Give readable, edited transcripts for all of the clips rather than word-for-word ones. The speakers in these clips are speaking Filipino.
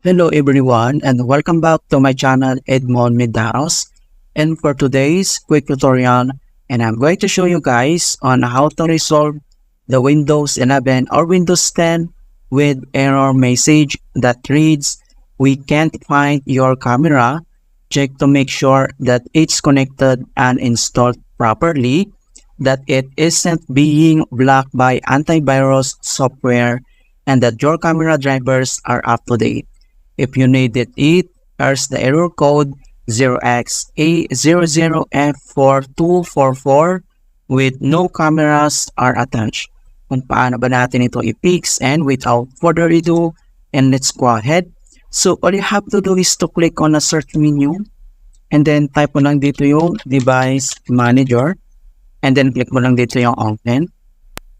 Hello everyone and welcome back to my channel Edmond Medaros. And for today's quick tutorial, and I'm going to show you guys on how to resolve the Windows 11 or Windows 10 with error message that reads, "We can't find your camera. Check to make sure that it's connected and installed properly, that it isn't being blocked by antivirus software, and that your camera drivers are up to date. If you needed it, here's the error code 0x A00F4244 with no cameras are attached." Kung paano ba natin ito i-fix, and without further ado, and let's go ahead. So all you have to do is to click on the search menu and then type mo lang dito yung device manager and then click mo lang dito yung open.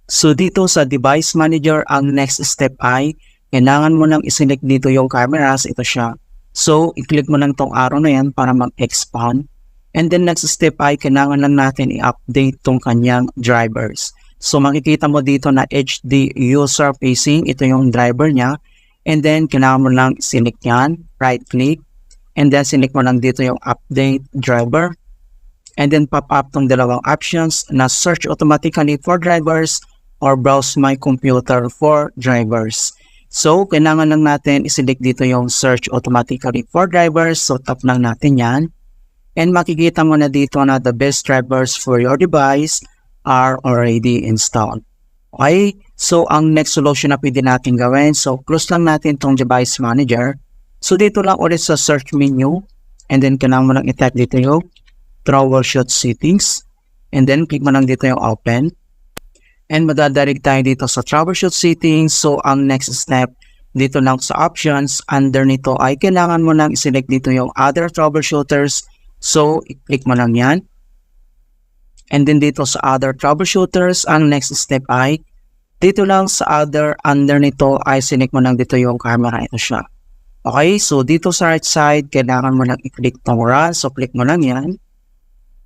So dito sa device manager, ang next step ay kailangan mo lang iselect dito yung cameras, ito siya. So, i-click mo lang tong arrow na yan para mag-expand. And then next step ay kailangan lang natin i-update tong kanyang drivers. So, makikita mo dito na HD user facing, ito yung driver niya. And then, kailangan mo lang select yan, right click. And then, select mo lang dito yung update driver. And then, pop up tong dalawang options na search automatically for drivers or browse my computer for drivers. So, kailangan lang natin i-select dito yung search automatically for drivers. So, tap lang natin yan. And makikita mo na dito na the best drivers for your device are already installed. Okay? So, ang next solution na pwede natin gawin. So, close lang natin tong device manager. So, dito lang ulit sa search menu. And then, kailangan mo lang i-type dito yung troubleshoot settings. And then, click mo lang dito yung open. And madadarig tayo dito sa troubleshoot settings. So, ang next step, dito lang sa options, under nito ay kailangan mo lang i-select dito yung other troubleshooters. So, i-click mo lang yan. And then dito sa other troubleshooters, ang next step ay, dito lang sa other, under nito ay select mo lang dito yung camera. Ito siya. Okay, so dito sa right side, kailangan mo lang i-click tong run. So, click mo lang yan.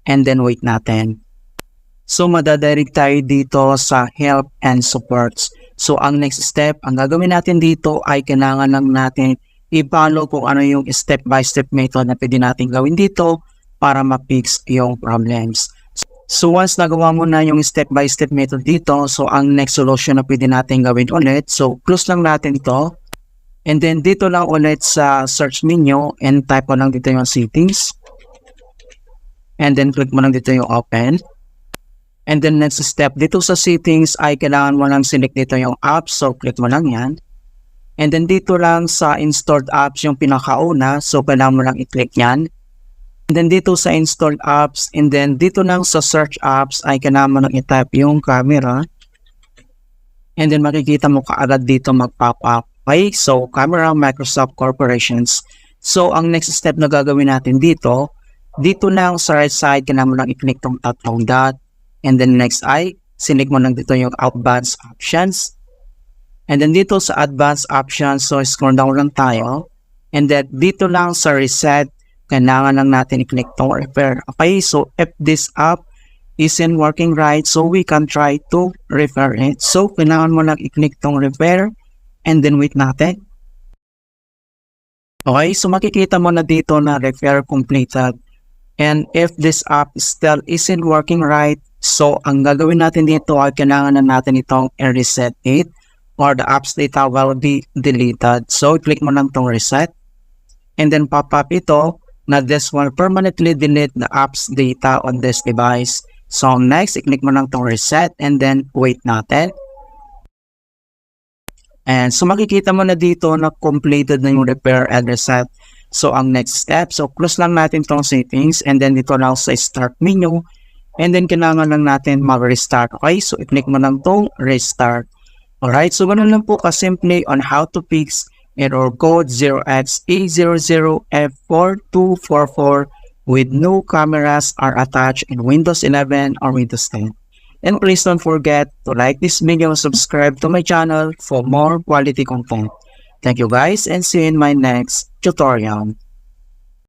And then wait natin. So, madadarig tayo dito sa help and supports. So, ang next step, ang gagawin natin dito ay kailangan lang natin i-follow kung ano yung step-by-step method na pwede natin gawin dito para ma-fix yung problems. So, once nagawa mo na yung step-by-step method dito, so ang next solution na pwede natin gawin ulit, so close lang natin ito. And then, dito lang ulit sa search menu and type mo lang dito yung settings. And then, click mo lang dito yung open. And then next step, dito sa settings ay kailangan mo lang select dito yung apps. So, click mo lang yan. And then dito lang sa installed apps yung pinakauna. So, kailangan mo lang i-click yan. And then dito sa installed apps. And then dito lang sa search apps ay kailangan mo lang i-type yung camera. And then makikita mo kaagad dito mag-pop up. Okay, so camera Microsoft Corporations. So, ang next step na gagawin natin dito lang sa right side, kailangan mo lang i-click tong tatlong dot. And then next ay, select mo lang dito yung advanced options. And then dito sa advanced options, so scroll down lang tayo. And then dito lang sa reset, kailangan lang natin i-click tong repair. Okay, so if this app isn't working right, so we can try to repair it. So kailangan mo lang i-click tong repair and then wait natin. Okay, so makikita mo na dito na repair completed. And if this app still isn't working right, so ang gagawin natin dito ay kailangan na natin itong i-reset it or the app's data will be deleted. So, click mo lang itong reset and then pop up ito na this will permanently delete the app's data on this device. So, next, i-click mo lang itong reset and then wait natin. And so, makikita mo na dito na completed na yung repair and reset. So, ang next step, so close lang natin itong settings and then dito lang sa start menu. And then, kailangan lang natin mag-restart. Okay? So, i-click mo lang itong restart. Alright? So, ganun lang po kasimple on how to fix error code 0x A00F4244 with no cameras are attached in Windows 11 or Windows 10. And please don't forget to like this video and subscribe to my channel for more quality content. Thank you guys and see you in my next tutorial.